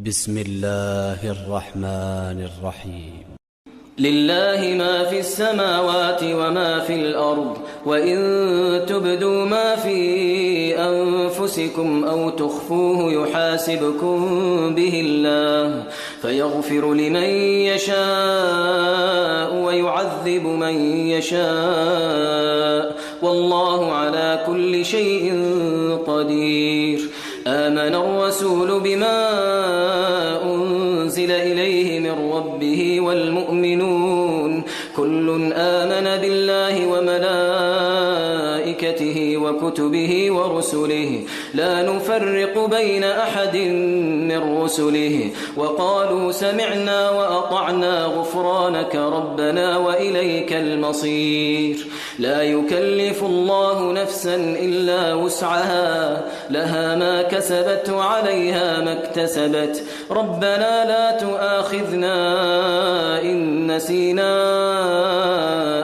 بسم الله الرحمن الرحيم. لله ما في السماوات وما في الأرض، وإن تبدوا ما في أنفسكم أو تخفوه يحاسبكم به الله فيغفر لمن يشاء ويعذب من يشاء، والله على كل شيء قدير. آمن الرسول بما أنزل إليه من ربه والمؤمنون كل آمن بالله وملائكته وكتبه ورسله لا نفرق بين أحد من رسله، وقالوا سمعنا وأطعنا غفرانك ربنا وإليك المصير. لا يكلف الله نفسا إلا وسعها، لها ما كسبت وعليها ما اكتسبت. ربنا لا تؤاخذنا إن نسينا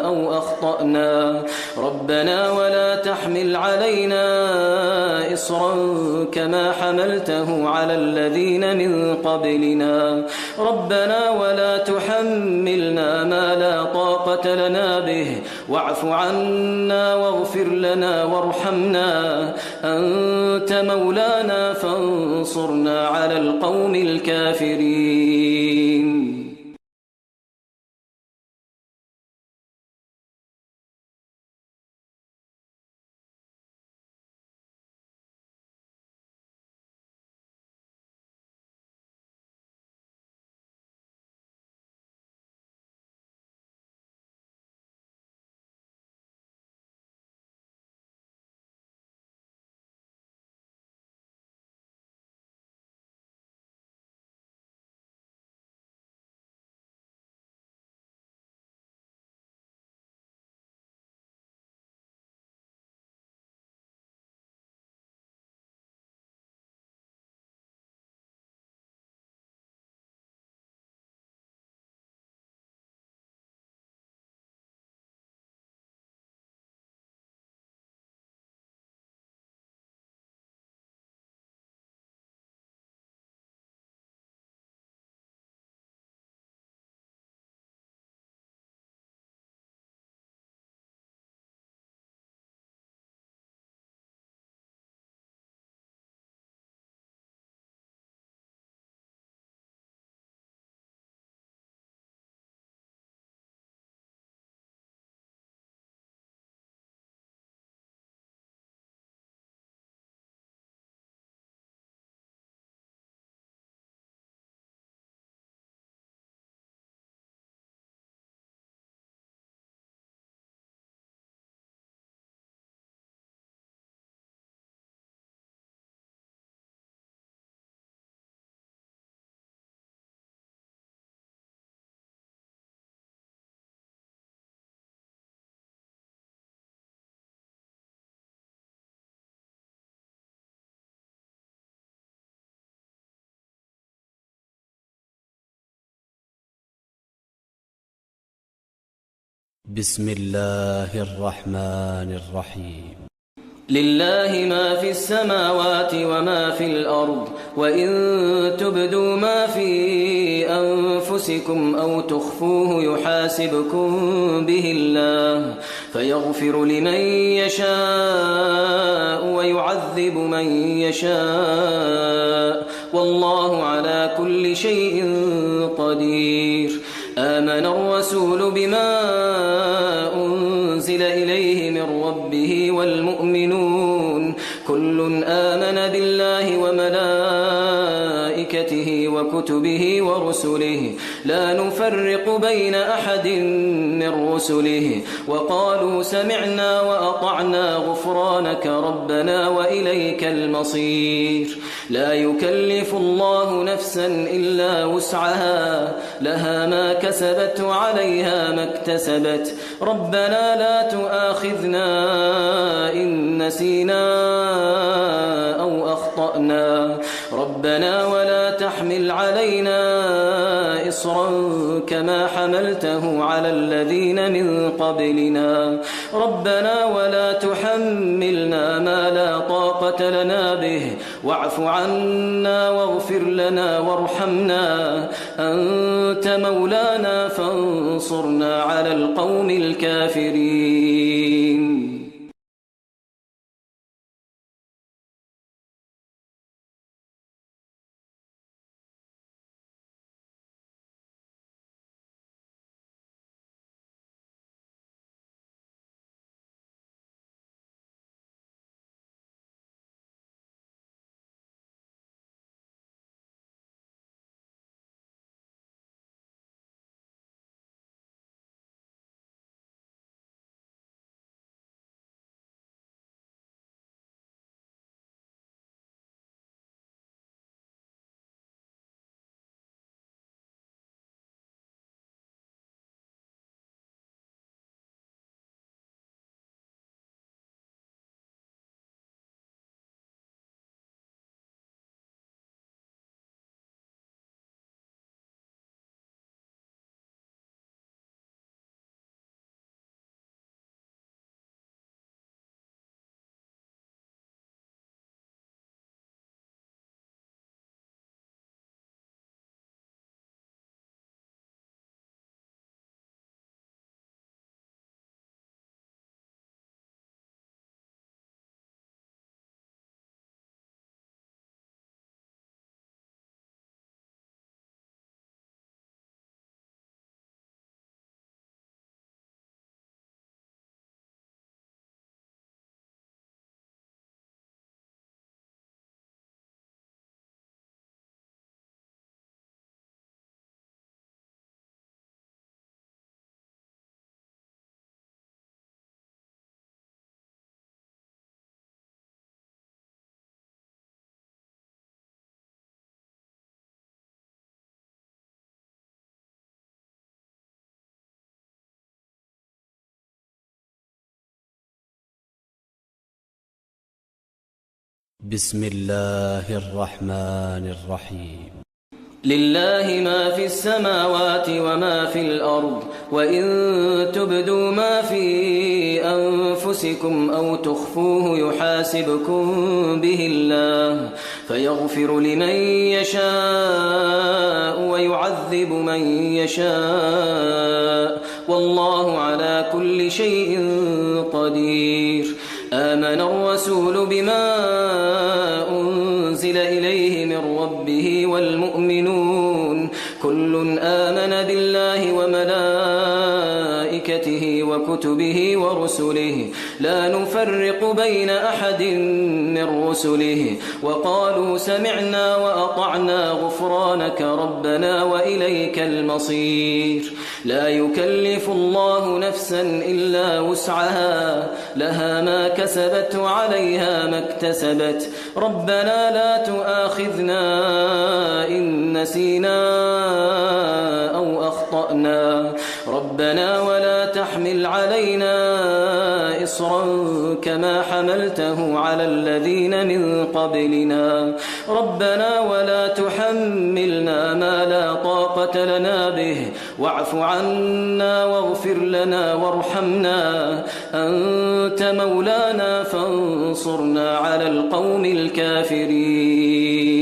أو أخطأنا، ربنا ولا تحمل علينا إصرا كما حملته على الذين من قبلنا، ربنا ولا تحملنا ما لا طاقة لنا به، واعف عنا واغفر لنا وارحمنا، أنت مولانا فانصرنا على القوم الكافرين. بسم الله الرحمن الرحيم. لله ما في السماوات وما في الأرض، وإن تبدوا ما في أنفسكم أو تخفوه يحاسبكم به الله فيغفر لمن يشاء ويعذب من يشاء، والله على كل شيء قدير. آمن الرسول بما أنزل إليه من ربه والمؤمنون كل آمن بالله وملائكته وكتبه ورسله لا نفرق بين أحد من رسله، وقالوا سمعنا وأطعنا غفرانك ربنا وإليك المصير. لا يكلف الله نفسا إلا وسعها، لها ما كسبت وعليها ما اكتسبت. ربنا لا تؤاخذنا إن نسينا أو أخطأنا، ربنا ولا تحمل علينا إصرا كما حملته على الذين من قبلنا ربنا ولا تحملنا ما لا طاقة لنا به واعف عنا واغفر لنا وارحمنا أنت مولانا فانصرنا على القوم الكافرين. بسم الله الرحمن الرحيم. لله ما في السماوات وما في الأرض وإن تبدوا ما في أنفسكم أو تخفوه يحاسبكم به الله فيغفر لمن يشاء ويعذب من يشاء والله على كل شيء قدير. آمن الرسول بما أنزل إليه من ربه والمؤمنون كل آمن بالله وملائكته وكتبه ورسله لا نفرق بين أحد من رسله وقالوا سمعنا وأطعنا غفرانك ربنا وإليك المصير. لا يكلف الله نفسا إلا وسعها لها ما كسبت وعليها ما اكتسبت ربنا لا تؤاخذنا إن نسينا أو أخطأنا ربنا ولا تحمل علينا إصرا كما حملته على الذين من قبلنا ربنا ولا تحملنا ما لا طاقة لنا به واعف عنا واغفر لنا وارحمنا أنت مولانا فانصرنا على القوم الكافرين.